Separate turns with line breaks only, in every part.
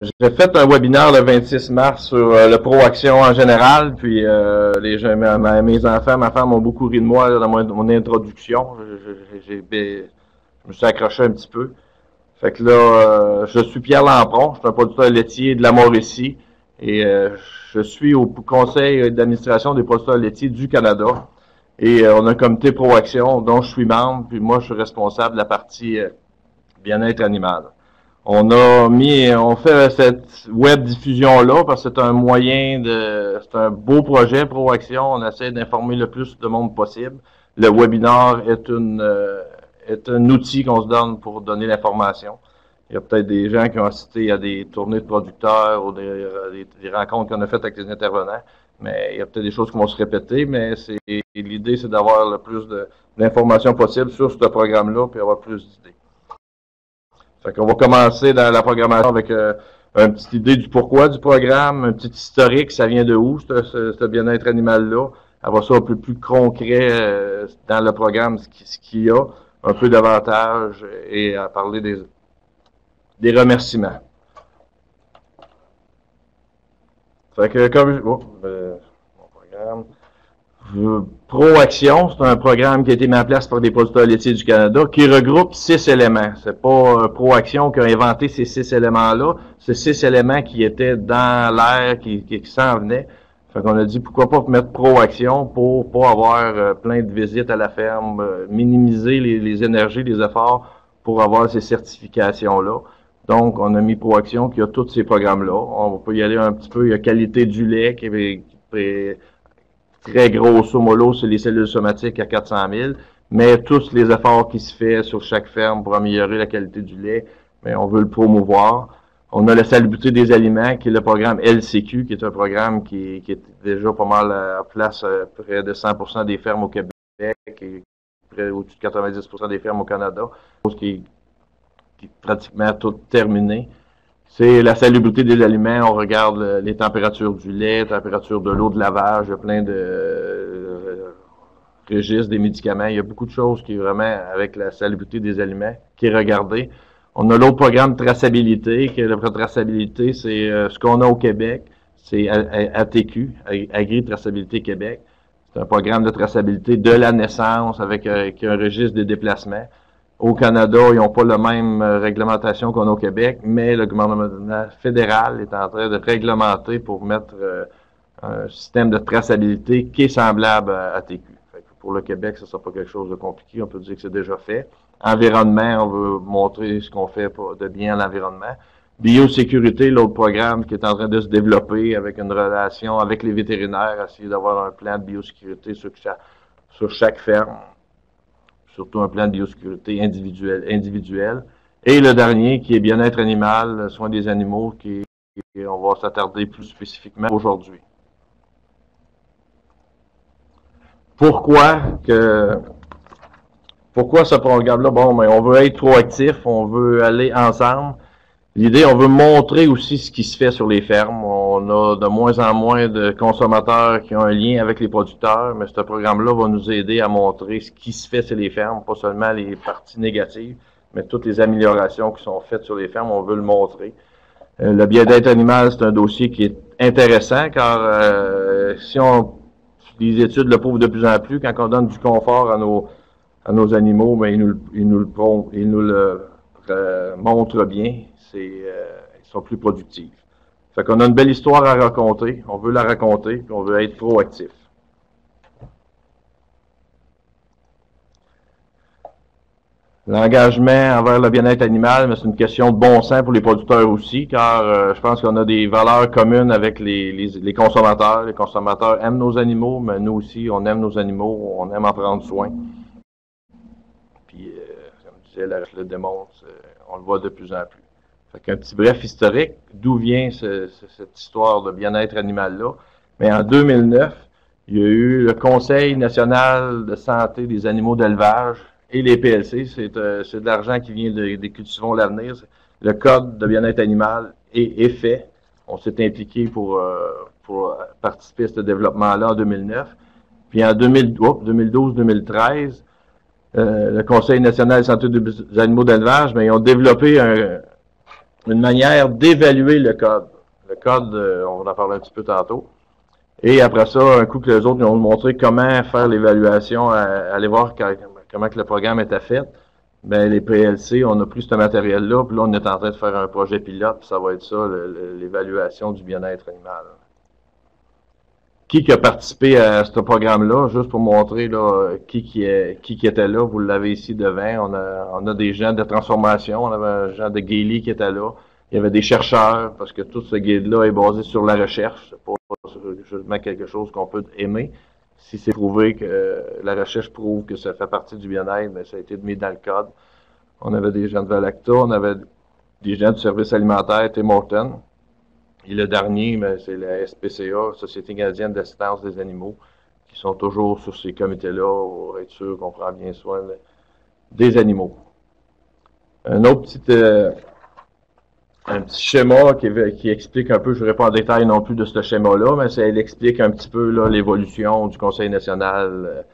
j'ai fait un webinaire le 26 mars sur le Pro-Action en général, puis les gens, mes enfants, ma femme ont beaucoup ri de moi là, dans mon introduction. Je me suis accroché un petit peu. Fait que là, je suis Pierre Lampron, je suis un producteur laitier de la Mauricie et je suis au conseil d'administration des producteurs laitiers du Canada. Et on a un comité Pro-Action dont je suis membre, puis moi je suis responsable de la partie bien-être animal. On fait cette web diffusion-là parce que c'est un c'est un beau projet Pro-Action. On essaie d'informer le plus de monde possible. Le webinaire est un outil qu'on se donne pour donner l'information. Il y a peut-être des gens qui ont assisté à des tournées de producteurs ou des rencontres qu'on a faites avec les intervenants. Mais il y a peut-être des choses qui vont se répéter, mais l'idée, c'est d'avoir le plus d'informations possible sur ce programme-là, puis avoir plus d'idées. Fait qu'on va commencer dans la programmation avec une petite idée du pourquoi du programme, un petit historique, ça vient de où, ce bien-être animal-là. Avoir ça un peu plus concret dans le programme, ce qu'il y a, un peu davantage, et à parler des remerciements. Fait que comme mon programme. Pro-Action, c'est un programme qui a été mis en place par des producteurs laitiers du Canada qui regroupe 6 éléments. C'est pas Pro-Action qui a inventé ces 6 éléments-là. C'est 6 éléments qui étaient dans l'air, qui s'en venaient. Fait qu'on a dit pourquoi pas mettre Pro-Action pour pas avoir plein de visites à la ferme, minimiser les énergies, les efforts pour avoir ces certifications-là. Donc, on a mis Pro-Action qui a tous ces programmes-là. On peut y aller un petit peu. Il y a qualité du lait qui est très grosso modo, c'est les cellules somatiques à 400 000, mais tous les efforts qui se font sur chaque ferme pour améliorer la qualité du lait, mais on veut le promouvoir. On a la salubrité des aliments, qui est le programme LCQ, qui est un programme qui est déjà pas mal en place près de 100% des fermes au Québec et près au-dessus de 90% des fermes au Canada, chose qui est pratiquement tout terminé. C'est la salubrité des aliments. On regarde les températures du lait, la température de l'eau de lavage. Il y a plein de registres des médicaments. Il y a beaucoup de choses qui est vraiment avec la salubrité des aliments qui est regardée. On a l'autre programme traçabilité, qui est la traçabilité, c'est ce qu'on a au Québec. C'est ATQ, Agri-Traçabilité Québec. C'est un programme de traçabilité de la naissance avec un registre des déplacements. Au Canada, ils n'ont pas la même réglementation qu'on a au Québec, mais le gouvernement fédéral est en train de réglementer pour mettre un système de traçabilité qui est semblable à TQ. Fait que pour le Québec, ça ne sera pas quelque chose de compliqué, on peut dire que c'est déjà fait. Environnement, on veut montrer ce qu'on fait de bien à l'environnement. Biosécurité, l'autre programme qui est en train de se développer avec une relation avec les vétérinaires, essayer d'avoir un plan de biosécurité sur chaque ferme. Surtout un plan de biosécurité individuel. Et le dernier, qui est bien-être animal, soins des animaux, on va s'attarder plus spécifiquement aujourd'hui. Pourquoi ce programme-là? Bon, mais on veut être proactif, on veut aller ensemble. L'idée, on veut montrer aussi ce qui se fait sur les fermes. On a de moins en moins de consommateurs qui ont un lien avec les producteurs, mais ce programme-là va nous aider à montrer ce qui se fait sur les fermes, pas seulement les parties négatives, mais toutes les améliorations qui sont faites sur les fermes, on veut le montrer. Le bien-être animal, c'est un dossier qui est intéressant, car si les études le prouvent de plus en plus, quand on donne du confort à nos animaux, ben ils nous le montrent bien. Ils sont plus productifs. Fait qu'on a une belle histoire à raconter, on veut la raconter, puis on veut être proactif. L'engagement envers le bien-être animal, mais c'est une question de bon sens pour les producteurs aussi, car je pense qu'on a des valeurs communes avec les consommateurs. Les consommateurs aiment nos animaux, mais nous aussi, on aime nos animaux, on aime en prendre soin. Puis, comme je disais, le démontre, on le voit de plus en plus. Fait qu'un petit bref historique, d'où vient cette histoire de bien-être animal-là. Mais en 2009, il y a eu le Conseil national de santé des animaux d'élevage et les PLC. C'est de l'argent qui vient des Cultivons l'avenir. Le code de bien-être animal est fait. On s'est impliqué pour participer à ce développement-là en 2009. Puis en 2012-2013, le Conseil national de santé des animaux d'élevage, mais ils ont développé une manière d'évaluer le code. Le code, on va en parler un petit peu tantôt. Et après ça, un coup que les autres nous ont montré comment faire l'évaluation, aller voir comment que le programme était fait, ben les PLC, on n'a plus ce matériel-là, puis là, on est en train de faire un projet pilote, puis ça va être ça, l'évaluation du bien-être animal. Qui a participé à ce programme-là, juste pour montrer là, qui était là, vous l'avez ici devant. On a des gens de transformation, on avait un gens de Gailey qui était là. Il y avait des chercheurs, parce que tout ce guide-là est basé sur la recherche. C'est pas justement quelque chose qu'on peut aimer. Si c'est prouvé que la recherche prouve que ça fait partie du bien-être, ben, ça a été mis dans le code. On avait des gens de Valacta, on avait des gens du service alimentaire, Tim Horton. Et le dernier, ben, c'est la SPCA, Société canadienne d'assistance des animaux, qui sont toujours sur ces comités-là pour être sûr qu'on prend bien soin des animaux. Un autre un petit schéma qui explique un peu, je ne vais pas en détail non plus de ce schéma-là, mais il explique un petit peu l'évolution du Conseil national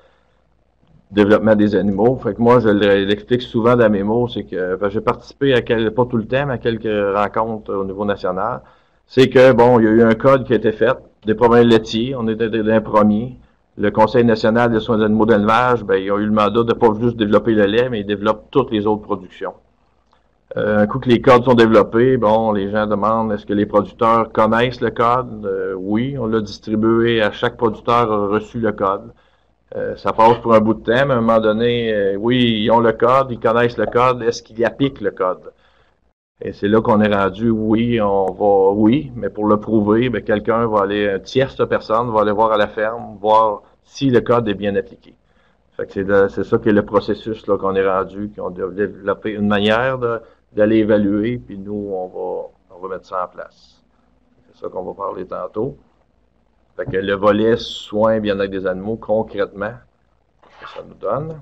développement des animaux. Fait que moi, je l'explique souvent dans mes mots, c'est que j'ai participé pas tout le temps, mais à quelques rencontres au niveau national. C'est que, bon, il y a eu un code qui a été fait, des problèmes laitiers, on était d'un premier. Le Conseil national des soins d'animaux d'élevage, ben, ils ont eu le mandat de pas juste développer le lait, mais ils développent toutes les autres productions. Un coup que les codes sont développés, bon, les gens demandent est-ce que les producteurs connaissent le code? Oui, on l'a distribué à chaque producteur a reçu le code. Ça passe pour un bout de temps, mais à un moment donné, oui, ils ont le code, ils connaissent le code, est-ce qu'ils appliquent le code? Et c'est là qu'on est rendu, oui, mais pour le prouver, ben, quelqu'un va aller, un tierce personne va aller voir à la ferme, voir si le code est bien appliqué. Fait que c'est ça qui est le processus là qu'on est rendu, qu'on doit développer une manière d'aller évaluer, puis nous, on va mettre ça en place. C'est ça qu'on va parler tantôt. Fait que le volet soins, bien-être des animaux, concrètement, ça nous donne.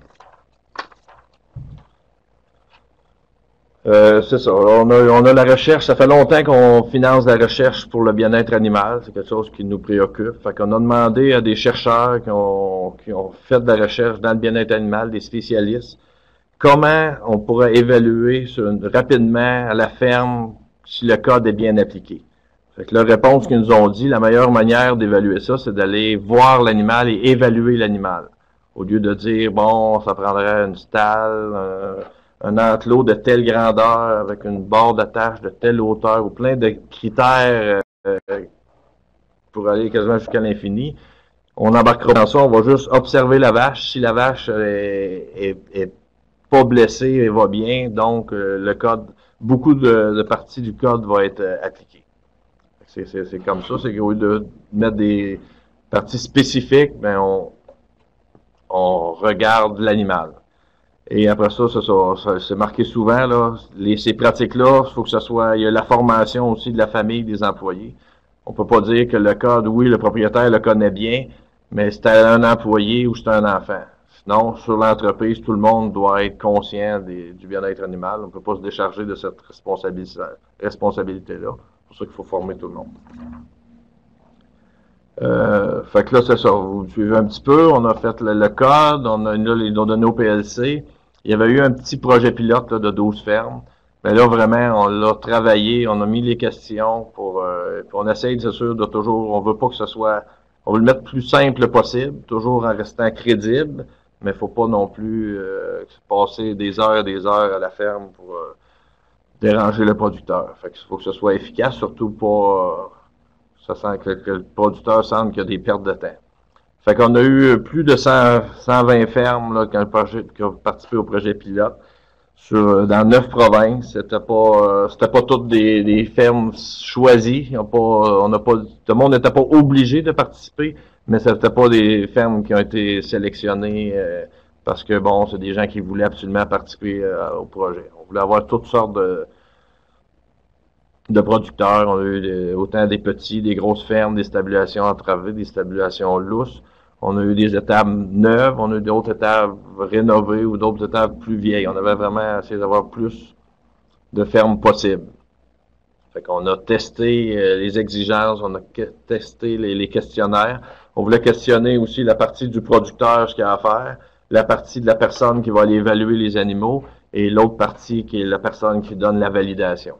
C'est ça. On a la recherche. Ça fait longtemps qu'on finance la recherche pour le bien-être animal. C'est quelque chose qui nous préoccupe. Fait qu'on a demandé à des chercheurs qui ont fait de la recherche dans le bien-être animal, des spécialistes, comment on pourrait évaluer rapidement à la ferme si le code est bien appliqué. Fait que leur réponse qu'ils nous ont dit, la meilleure manière d'évaluer ça, c'est d'aller voir l'animal et évaluer l'animal. Au lieu de dire, bon, ça prendrait une stalle, un enclos de telle grandeur, avec une barre d'attache de telle hauteur, ou plein de critères pour aller quasiment jusqu'à l'infini. On embarquera dans ça, on va juste observer la vache. Si la vache est pas blessée et va bien, donc le code, beaucoup de parties du code va être appliquées. C'est comme ça, c'est qu'au lieu de mettre des parties spécifiques, ben on regarde l'animal. Et après ça, c'est marqué souvent, là, ces pratiques-là, il faut que ce soit, il y a la formation aussi de la famille, des employés. On peut pas dire que le code, oui, le propriétaire le connaît bien, mais c'est un employé ou c'est un enfant. Sinon, sur l'entreprise, tout le monde doit être conscient du bien-être animal. On ne peut pas se décharger de cette responsabilité-là. C'est pour ça qu'il faut former tout le monde. Fait que là, c'est ça. Vous suivez un petit peu. On a fait le code. Ils ont donné au PLC. Il y avait eu un petit projet pilote là, de 12 fermes. Mais là, vraiment, on l'a travaillé. On a mis les questions puis on essaye, c'est sûr, de toujours... On veut pas que ce soit... On veut le mettre plus simple possible, toujours en restant crédible. Mais il faut pas non plus passer des heures à la ferme pour déranger le producteur. Fait qu'il faut que ce soit efficace, surtout pas ça sent que le producteur sente qu'il y a des pertes de temps. Fait qu'on a eu plus de 120 fermes là, qui ont participé au projet pilote dans 9 provinces. C'était pas toutes des fermes choisies. Tout le monde n'était pas obligé de participer, mais c'était pas des fermes qui ont été sélectionnées parce que bon, c'est des gens qui voulaient absolument participer au projet. On voulait avoir toutes sortes de producteurs. On a eu autant des petits, des grosses fermes, des stabulations entravées, des stabulations lousses. On a eu des étables neuves, on a eu d'autres étables rénovées ou d'autres étables plus vieilles. On avait vraiment essayé d'avoir plus de fermes possibles. Fait qu'on a testé les exigences, on a testé les questionnaires. On voulait questionner aussi la partie du producteur, ce qu'il a à faire, la partie de la personne qui va aller évaluer les animaux et l'autre partie qui est la personne qui donne la validation.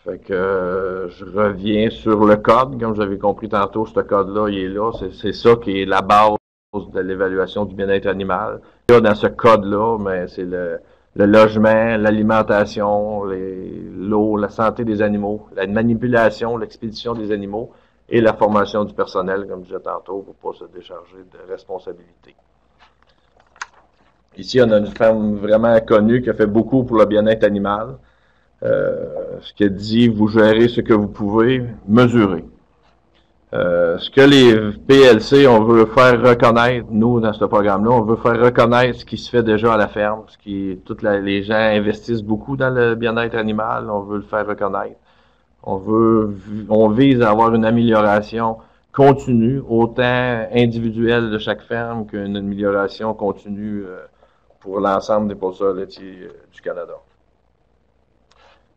Fait que je reviens sur le code, comme j'avais compris tantôt, ce code-là, il est là. C'est ça qui est la base de l'évaluation du bien-être animal. Là, dans ce code-là, mais c'est le logement, l'alimentation, l'eau, la santé des animaux, la manipulation, l'expédition des animaux et la formation du personnel, comme je disais tantôt, pour pas se décharger de responsabilités. Ici, on a une femme vraiment connue qui a fait beaucoup pour le bien-être animal. Ce qu'elle dit, vous gérez ce que vous pouvez mesurer. Ce que les PLC, on veut faire reconnaître, nous, dans ce programme-là, on veut faire reconnaître ce qui se fait déjà à la ferme, les gens investissent beaucoup dans le bien-être animal, on veut le faire reconnaître. On vise à avoir une amélioration continue, autant individuelle de chaque ferme qu'une amélioration continue pour l'ensemble des producteurs laitiers du Canada.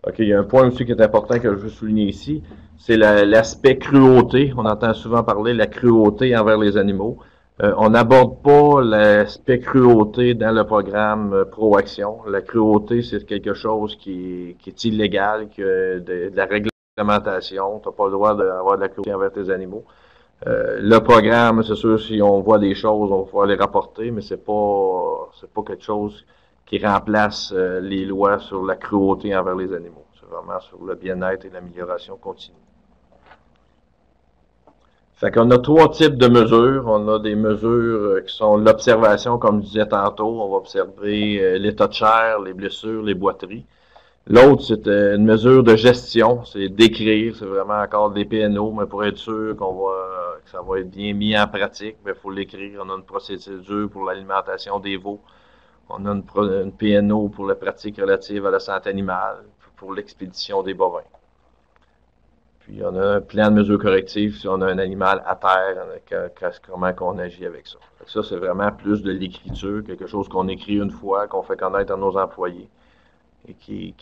OK, il y a un point aussi qui est important que je veux souligner ici, c'est l'aspect cruauté. On entend souvent parler de la cruauté envers les animaux. On n'aborde pas l'aspect cruauté dans le programme Proaction. La cruauté, c'est quelque chose qui est illégal, de la réglementation. Tu n'as pas le droit d'avoir de la cruauté envers tes animaux. Le programme, c'est sûr, si on voit des choses, on va pouvoir les rapporter, mais c'est pas quelque chose qui remplace les lois sur la cruauté envers les animaux. C'est vraiment sur le bien-être et l'amélioration continue. Fait qu'on a 3 types de mesures. On a des mesures qui sont l'observation, comme je disais tantôt. On va observer l'état de chair, les blessures, les boiteries. L'autre, c'est une mesure de gestion. C'est d'écrire. C'est vraiment encore des PNO, mais pour être sûr que ça va être bien mis en pratique, il faut l'écrire. On a une procédure pour l'alimentation des veaux. On a une PNO pour la pratique relative à la santé animale, pour l'expédition des bovins. Puis on a un plan de mesures correctives si on a un animal à terre, comment qu'on agit avec ça. Ça, c'est vraiment plus de l'écriture, quelque chose qu'on écrit une fois, qu'on fait connaître à nos employés et qui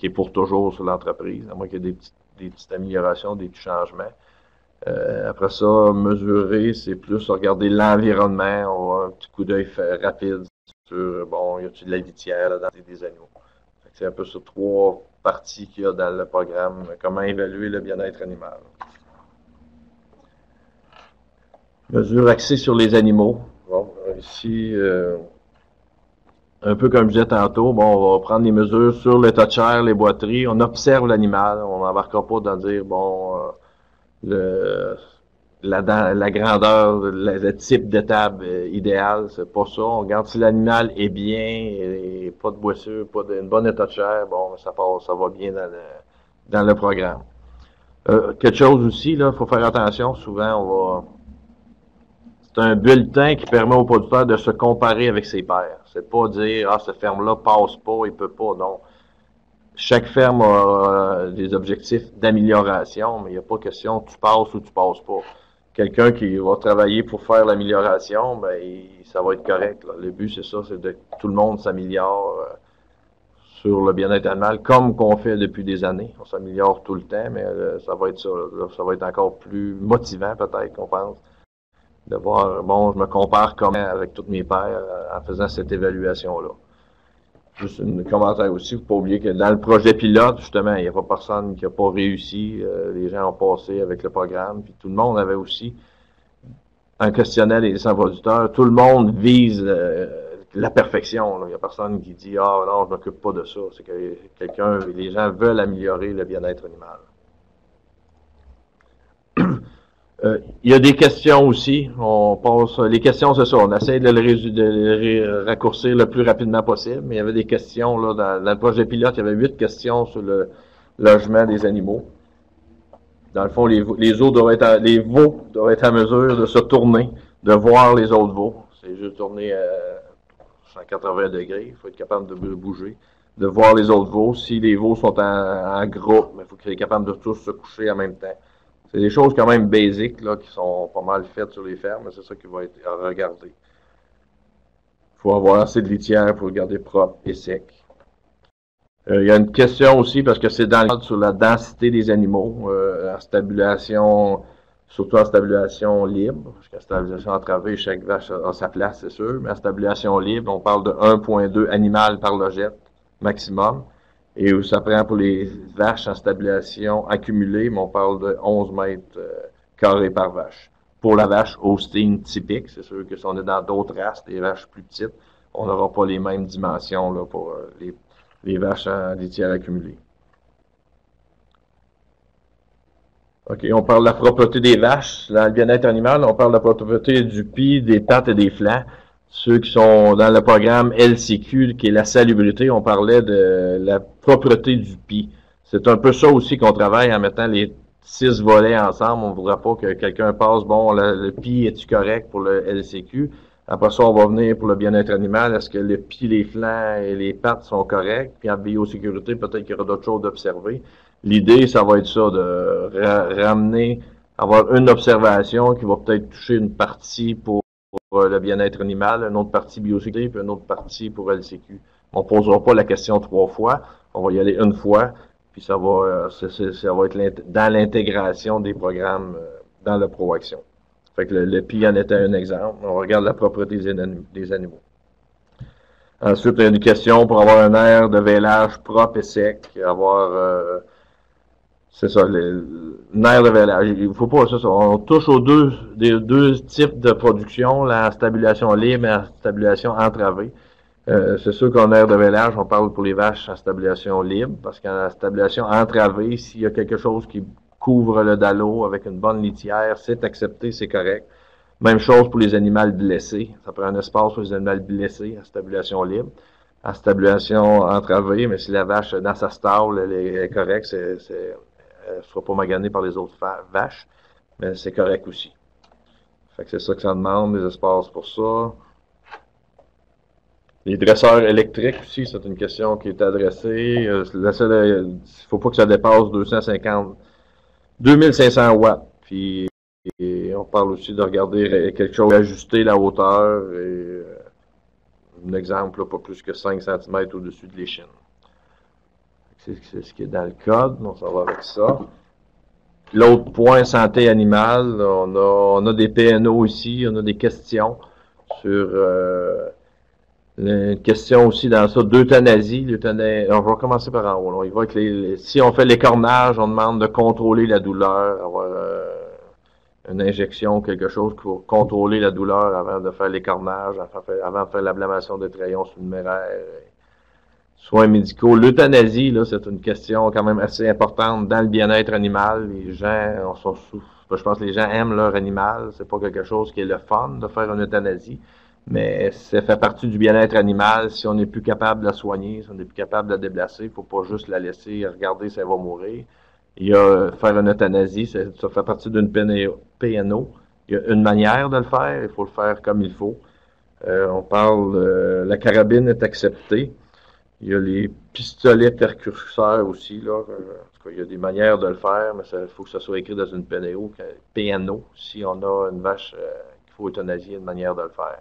est pour toujours sur l'entreprise, à moins qu'il y ait des petites améliorations, des petits changements. Après ça, mesurer, c'est plus regarder l'environnement, on va un petit coup d'œil rapide sur, y a-t-il de la litière là, dans des animaux. C'est un peu sur 3 parties qu'il y a dans le programme, comment évaluer le bien-être animal. Mesures axées sur les animaux. Bon, ici, un peu comme je disais tantôt, on va prendre les mesures sur l'état de chair, les boiteries, on observe l'animal, on n'embarquera pas dans dire, la grandeur, le type d'étable idéal, c'est pas ça. On regarde si l'animal est bien, et pas de boissure, pas d'une bonne état de chair, ça va bien dans le programme. Quelque chose aussi, là, faut faire attention, souvent c'est un bulletin qui permet au producteur de se comparer avec ses pairs. C'est pas dire, cette ferme-là passe pas, il peut pas, non. Chaque ferme a des objectifs d'amélioration, mais il n'y a pas question tu passes ou tu passes pas. Quelqu'un qui va travailler pour faire l'amélioration, ça va être correct. Là. Le but, c'est ça, c'est que tout le monde s'améliore sur le bien-être animal, comme qu'on fait depuis des années. On s'améliore tout le temps, mais ça va être ça. Là, ça va être encore plus motivant, peut-être, qu'on pense, de voir, je me compare comment avec tous mes pairs en faisant cette évaluation-là. Juste un commentaire aussi, il ne faut pas oublier que dans le projet pilote, justement, il n'y a pas personne qui n'a pas réussi. Les gens ont passé avec le programme, puis tout le monde avait aussi un questionnaire des 100 producteurs. Tout le monde vise la perfection. Là. Il n'y a personne qui dit « Ah non, je ne m'occupe pas de ça ». C'est que les gens veulent améliorer le bien-être animal. Il y a des questions aussi. Les questions, c'est ça. On essaie de le raccourcir le plus rapidement possible. Mais il y avait des questions, là, dans le projet pilote, il y avait 8 questions sur le logement des animaux. Dans le fond, les veaux doivent être à mesure de se tourner, de voir les autres veaux. C'est juste tourner à 180 degrés. Il faut être capable de bouger, de voir les autres veaux. Si les veaux sont en groupe, il faut qu'ils soient capables de tous se coucher en même temps. C'est des choses quand même basiques là, qui sont pas mal faites sur les fermes, mais c'est ça qui va être à regarder. Il faut avoir assez de litière pour le garder propre et sec. Il y a une question aussi, parce que c'est dans le cadre sur la densité des animaux, en stabulation, surtout en stabulation libre, parce qu'en stabulation entravée, chaque vache a sa place, c'est sûr, mais en stabulation libre, on parle de 1,2 animal par logette maximum. Et où ça prend pour les vaches en stabilisation accumulée, mais on parle de 11 mètres carrés par vache. Pour la vache Holstein typique, c'est sûr que si on est dans d'autres races, des vaches plus petites, on n'aura pas les mêmes dimensions là, pour les vaches en litière accumulée. OK, on parle de la propreté des vaches. Dans le bien-être animal, on parle de la propreté du pis, des pattes et des flancs. Ceux qui sont dans le programme LCQ, qui est la salubrité, on parlait de la propreté du pis. C'est un peu ça aussi qu'on travaille en mettant les 6 volets ensemble. On ne voudra pas que quelqu'un passe, bon, le pis est-tu correct pour le LCQ? Après ça, on va venir pour le bien-être animal. Est-ce que le pis, les flancs et les pattes sont corrects? Puis en biosécurité, peut-être qu'il y aura d'autres choses d'observer. L'idée, ça va être ça, de ramener, avoir une observation qui va peut-être toucher une partie pour le bien-être animal, une autre partie biosécurité, puis une autre partie pour LCQ. On ne posera pas la question 3 fois, on va y aller une fois, puis ça va être dans l'intégration des programmes dans la ProAction. Fait que le PI en était un exemple. On regarde la propreté des animaux. Ensuite, il y a une question pour avoir un air de vélage propre et sec, avoir c'est ça, nerf de vélage. Il faut pas ça. On touche aux deux types de production, la stabilisation libre et la stabilisation entravée. C'est sûr qu'en nerf de vélage, on parle pour les vaches en stabilisation libre, parce qu'en stabilisation entravée, s'il y a quelque chose qui couvre le dallo avec une bonne litière, c'est accepté, c'est correct. Même chose pour les animaux blessés. Ça prend un espace pour les animaux blessés en stabilisation libre. En stabilisation entravée, mais si la vache, dans sa stable, elle est correcte, elle ne sera pas maganée par les autres vaches, mais c'est correct aussi. Fait que c'est ça que ça demande, des espaces pour ça. Les dresseurs électriques aussi, c'est une question qui est adressée. Il ne faut pas que ça dépasse 2500 watts. Puis on parle aussi de regarder quelque chose, ajuster la hauteur. Et, un exemple, là, pas plus que 5 cm au-dessus de l'échine. C'est ce qui est dans le code, on s'en va avec ça. L'autre point, santé animale, on a des PNO ici, on a des questions sur une question aussi dans ça d'euthanasie. On va commencer par en haut. Là. Il va avec si on fait l'écornage, on demande de contrôler la douleur, avoir une injection, quelque chose pour contrôler la douleur avant de faire l'écornage, avant de faire l'ablation des trayons sous-numéraires. Soins médicaux. L'euthanasie, là, c'est une question quand même assez importante dans le bien-être animal. Les gens, je pense que les gens aiment leur animal. C'est pas quelque chose qui est le fun de faire une euthanasie, mais ça fait partie du bien-être animal. Si on n'est plus capable de la soigner, si on n'est plus capable de la déplacer, il faut pas juste la laisser regarder si elle va mourir. Il y a faire une euthanasie, ça fait partie d'une PNO. Il y a une manière de le faire, il faut le faire comme il faut. On parle, la carabine est acceptée. Il y a les pistolets percusseurs aussi, là. En tout cas, il y a des manières de le faire, mais il faut que ça soit écrit dans une PNO. Si on a une vache qu'il faut euthanasier, une manière de le faire.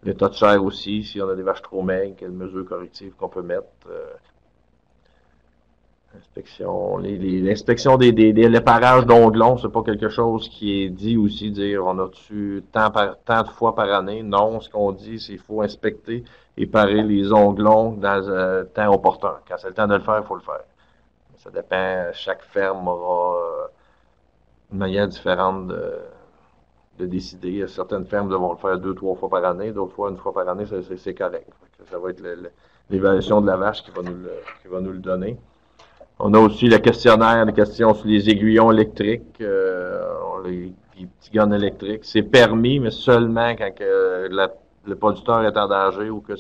L'état de chair aussi, si on a des vaches trop maigres, quelles mesures correctives qu'on peut mettre. L'inspection les parages d'onglons, c'est pas quelque chose qui est dit aussi, dire on a-tu tant de fois par année. Non, ce qu'on dit, c'est qu'il faut inspecter et parer les onglons dans un temps opportun. Quand c'est le temps de le faire, il faut le faire. Ça dépend, chaque ferme aura une manière différente de décider. Il y a certaines fermes vont le faire 2-3 fois par année, d'autres fois, une fois par année, c'est correct. Ça va être l'évaluation de la vache qui va nous le donner. On a aussi le questionnaire, les questions sur les aiguillons électriques, les petits guns électriques. C'est permis, mais seulement quand le producteur est en danger ou que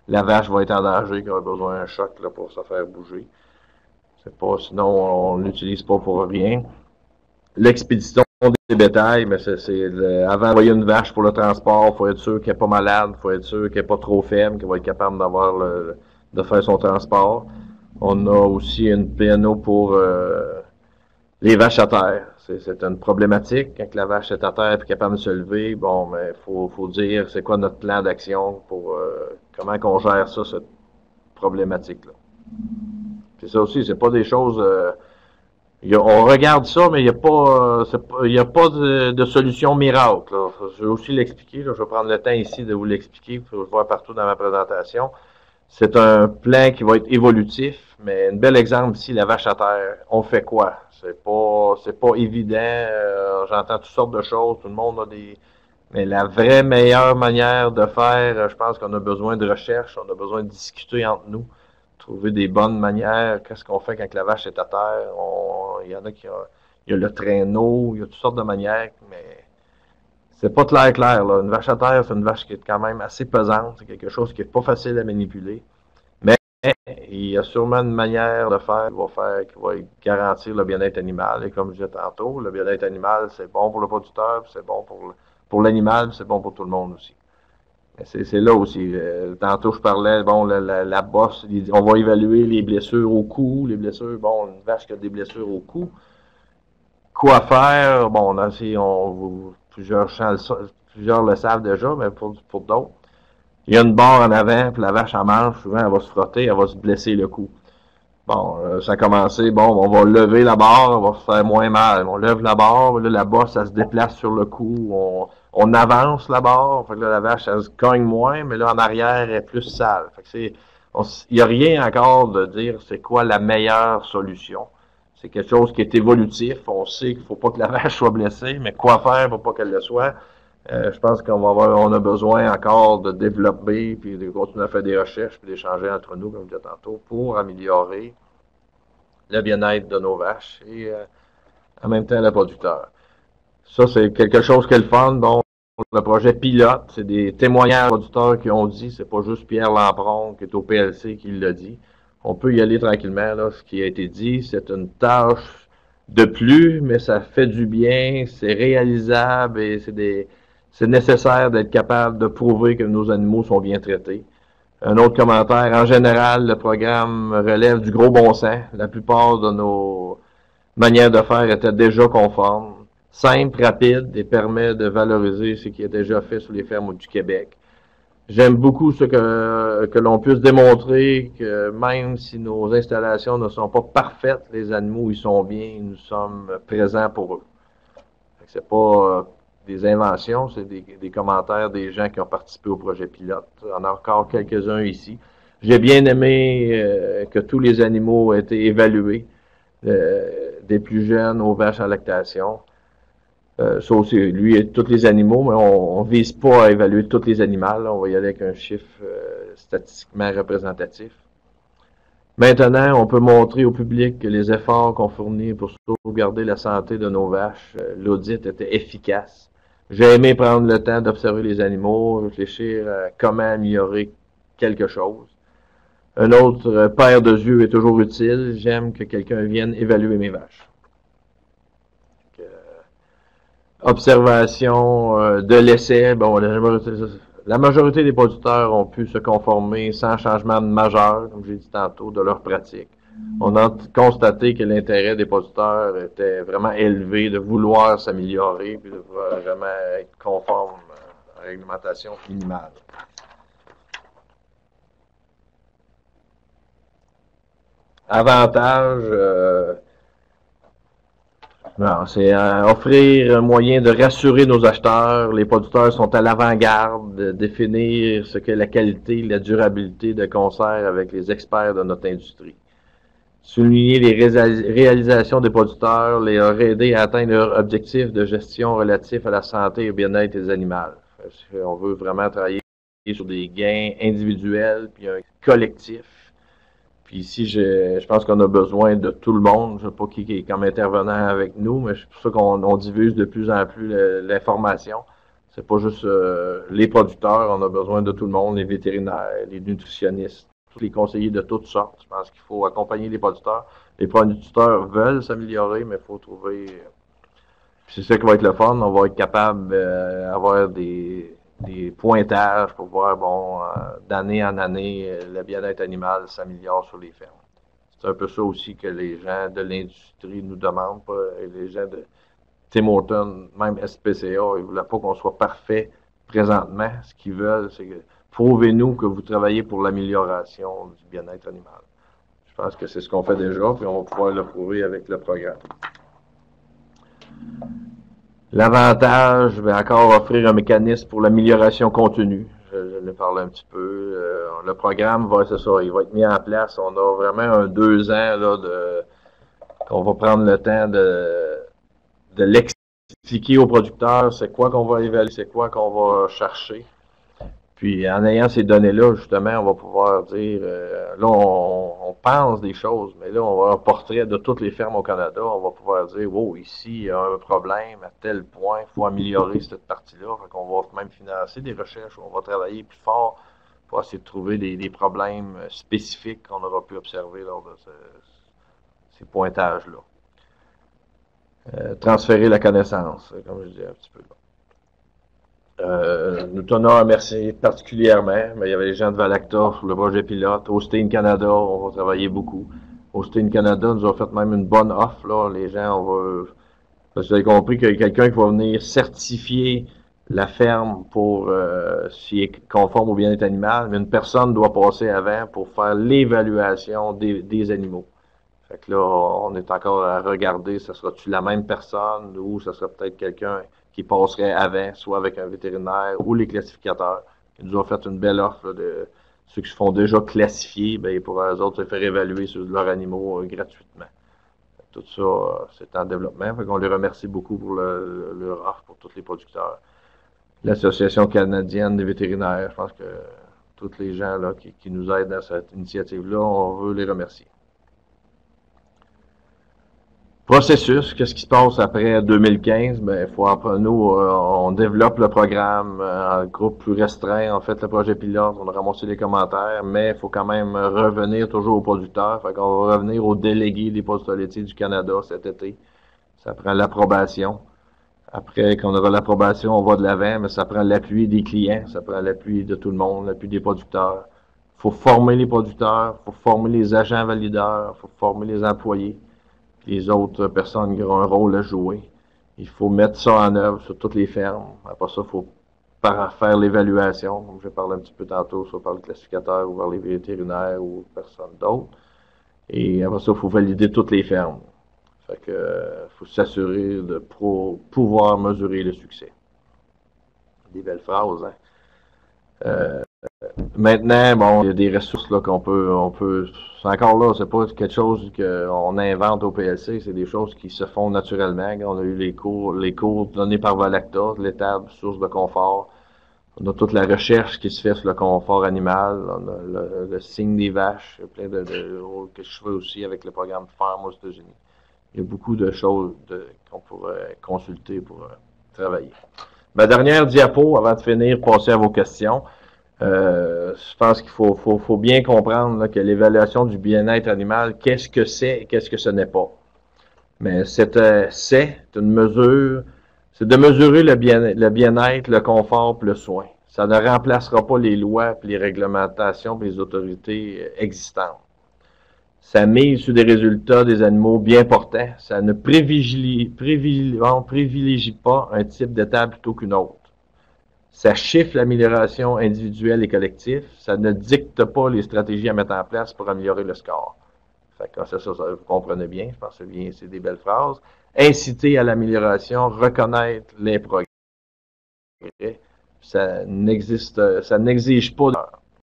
la vache va être en danger, qu'il aura besoin d'un choc là, pour se faire bouger. Sinon, on ne l'utilise pas pour rien. L'expédition des bétails, mais avant d'envoyer une vache pour le transport, il faut être sûr qu'elle n'est pas malade, il faut être sûr qu'elle n'est pas trop faible, qu'elle va être capable de faire son transport. On a aussi une PNO pour les vaches à terre. C'est une problématique. Quand la vache est à terre et capable de se lever, bon, mais faut dire c'est quoi notre plan d'action pour comment qu'on gère ça, cette problématique-là. C'est ça aussi, c'est pas des choses. On regarde ça, mais il n'y a pas de solution miracle. Là. Je vais aussi l'expliquer. Je vais prendre le temps ici de vous l'expliquer. Je vais le voir partout dans ma présentation. C'est un plan qui va être évolutif, mais un bel exemple ici, la vache à terre. On fait quoi? C'est pas évident. J'entends toutes sortes de choses. Tout le monde a des... Mais la vraie meilleure manière de faire, je pense qu'on a besoin de recherche, on a besoin de discuter entre nous, trouver des bonnes manières. Qu'est-ce qu'on fait quand la vache est à terre? Il y en a il y a le traîneau, il y a toutes sortes de manières, mais c'est pas clair, là. Une vache à terre, c'est une vache qui est quand même assez pesante. C'est quelque chose qui est pas facile à manipuler. Mais il y a sûrement une manière de qui va garantir le bien-être animal. Et comme je disais tantôt, le bien-être animal, c'est bon pour le producteur, c'est bon pour l'animal, c'est bon pour tout le monde aussi. C'est là aussi. Tantôt, je parlais, bon, la bosse, on va évaluer les blessures au cou, les blessures, bon, une vache qui a des blessures au cou. Quoi faire? Bon, plusieurs le savent déjà, mais pour d'autres. Il y a une barre en avant, puis la vache en mange, souvent elle va se frotter, elle va se blesser le cou. Bon, ça a commencé, bon, on va lever la barre, on va se faire moins mal. On lève la barre, là, la bosse, ça se déplace sur le cou, on avance la barre, fait que là, la vache, elle se cogne moins, mais là, en arrière, elle est plus sale. Fait que il n'y a rien encore de dire c'est quoi la meilleure solution. C'est quelque chose qui est évolutif. On sait qu'il faut pas que la vache soit blessée, mais quoi faire pour pas qu'elle le soit? Je pense on a besoin encore de développer, puis de continuer à faire des recherches, puis d'échanger entre nous, comme je disais tantôt, pour améliorer le bien-être de nos vaches et en même temps le producteur. Ça, c'est quelque chose qui est le fun. Bon, le projet pilote, c'est des témoignages producteurs qui ont dit, c'est pas juste Pierre Lampron qui est au PLC qui l'a dit. On peut y aller tranquillement, là. Ce qui a été dit, c'est une tâche de plus, mais ça fait du bien, c'est réalisable et c'est nécessaire d'être capable de prouver que nos animaux sont bien traités. Un autre commentaire, en général, le programme relève du gros bon sens. La plupart de nos manières de faire étaient déjà conformes, simple, rapide et permet de valoriser ce qui est déjà fait sur les fermes du Québec. J'aime beaucoup que l'on puisse démontrer que même si nos installations ne sont pas parfaites, les animaux, ils sont bien, nous sommes présents pour eux. C'est pas des inventions, c'est des commentaires des gens qui ont participé au projet pilote. On a encore quelques-uns ici. J'ai bien aimé que tous les animaux aient été évalués, des plus jeunes aux vaches en lactation. Ça aussi, lui et tous les animaux, mais on vise pas à évaluer tous les animaux. Là. On va y aller avec un chiffre statistiquement représentatif. Maintenant, on peut montrer au public que les efforts qu'on fournit pour sauvegarder la santé de nos vaches, l'audit était efficace. J'ai aimé prendre le temps d'observer les animaux, réfléchir à comment améliorer quelque chose. Un autre paire de yeux est toujours utile. J'aime que quelqu'un vienne évaluer mes vaches. Observation de l'essai. Bon, la majorité des producteurs ont pu se conformer sans changement majeur, comme j'ai dit tantôt, de leur pratique. On a constaté que l'intérêt des producteurs était vraiment élevé de vouloir s'améliorer puis de vraiment être conforme à la réglementation minimale. Avantage, c'est offrir un moyen de rassurer nos acheteurs. Les producteurs sont à l'avant-garde de définir ce qu'est la qualité et la durabilité de concert avec les experts de notre industrie. Souligner les réalisations des producteurs, les aider à atteindre leurs objectifs de gestion relatifs à la santé et au bien-être des animaux. On veut vraiment travailler sur des gains individuels puis un collectif. Puis ici, je pense qu'on a besoin de tout le monde. Je ne sais pas qui est comme intervenant avec nous, mais c'est pour ça qu'on diffuse de plus en plus l'information. C'est pas juste les producteurs, on a besoin de tout le monde, les vétérinaires, les nutritionnistes, tous les conseillers de toutes sortes. Je pense qu'il faut accompagner les producteurs. Les producteurs veulent s'améliorer, mais il faut trouver... C'est ça qui va être le fun. On va être capable d'avoir des pointages pour voir, bon, d'année en année, le bien-être animal s'améliore sur les fermes. C'est un peu ça aussi que les gens de l'industrie nous demandent, pas les gens de Tim Hortons, même SPCA, ils ne voulaient pas qu'on soit parfait présentement. Ce qu'ils veulent, c'est que prouvez-nous que vous travaillez pour l'amélioration du bien-être animal. Je pense que c'est ce qu'on fait déjà, puis on va pouvoir le prouver avec le programme. L'avantage, je vais encore offrir un mécanisme pour l'amélioration continue. Je nous parler un petit peu. Le programme c'est ça, il va être mis en place. On a vraiment 2 ans là, qu'on va prendre le temps de l'expliquer aux producteurs, c'est quoi qu'on va évaluer, c'est quoi qu'on va chercher. Puis en ayant ces données-là, justement, on va pouvoir dire, là, on pense des choses, mais là, on va avoir un portrait de toutes les fermes au Canada. On va pouvoir dire, wow, ici, il y a un problème à tel point, il faut améliorer cette partie-là. Fait qu'on va même financer des recherches, on va travailler plus fort pour essayer de trouver des problèmes spécifiques qu'on aura pu observer lors de ces pointages-là. Transférer la connaissance, comme je disais un petit peu là. Nous tenons à remercier particulièrement, mais il y avait les gens de Valacta sur le projet pilote. Austin Canada, on va travailler beaucoup. Austin Canada nous a fait même une bonne offre, là. Les gens, parce que vous avez compris qu'il y a quelqu'un qui va venir certifier la ferme pour s'il est conforme au bien-être animal, mais une personne doit passer avant pour faire l'évaluation des animaux. Fait que là, on est encore à regarder, ça sera-tu la même personne ou ça sera peut-être quelqu'un qui passerait avant, soit avec un vétérinaire ou les classificateurs. Ils nous ont fait une belle offre là, de ceux qui se font déjà classifier, ben, pour eux autres se faire évaluer sur leurs animaux gratuitement. Tout ça, c'est en développement. Fait qu'on les remercie beaucoup pour leur offre pour tous les producteurs. L'Association canadienne des vétérinaires, je pense que tous les gens là, qui nous aident dans cette initiative-là, on veut les remercier. Processus, qu'est-ce qui se passe après 2015? Ben, nous, on développe le programme en groupe plus restreint. En fait, le projet pilote, on a ramassé les commentaires, mais il faut quand même revenir toujours aux producteurs. Fait qu'on va revenir aux délégués des producteurs laitiers du Canada cet été. Ça prend l'approbation. Après qu'on aura l'approbation, on va de l'avant, mais ça prend l'appui des clients, ça prend l'appui de tout le monde, l'appui des producteurs. Il faut former les producteurs, il faut former les agents valideurs, il faut former les employés. Les autres personnes qui auront un rôle à jouer. Il faut mettre ça en œuvre sur toutes les fermes. Après ça, il faut faire l'évaluation, comme je vais parler un petit peu tantôt, soit par le classificateur ou par les vétérinaires ou personne d'autre. Et après ça, il faut valider toutes les fermes. Fait que faut s'assurer de pouvoir mesurer le succès. Des belles phrases, hein? Maintenant, bon, il y a des ressources là qu'on peut, c'est encore là, c'est pas quelque chose qu'on invente au PLC, c'est des choses qui se font naturellement. On a eu les cours donnés par Valacta, l'étape source de confort. On a toute la recherche qui se fait sur le confort animal, on a le signe des vaches, plein de que je fais aussi avec le programme Farm aux États-Unis. Il y a beaucoup de choses qu'on pourrait consulter pour travailler. Ma dernière diapo, avant de finir, passer à vos questions. Je pense qu'il faut bien comprendre là, que l'évaluation du bien-être animal, qu'est-ce que c'est et qu'est-ce que ce n'est pas. Mais c'est une mesure, c'est de mesurer le bien-être, le confort et le soin. Ça ne remplacera pas les lois, les réglementations et les autorités existantes. Ça mise sur des résultats des animaux bien portants. Ça ne privilégie pas un type d'étape plutôt qu'une autre. Ça chiffre l'amélioration individuelle et collective. Ça ne dicte pas les stratégies à mettre en place pour améliorer le score. Fait que ça, vous comprenez bien. Je pense que c'est des belles phrases. Inciter à l'amélioration, reconnaître les progrès. Ça n'exige pas d'erreur.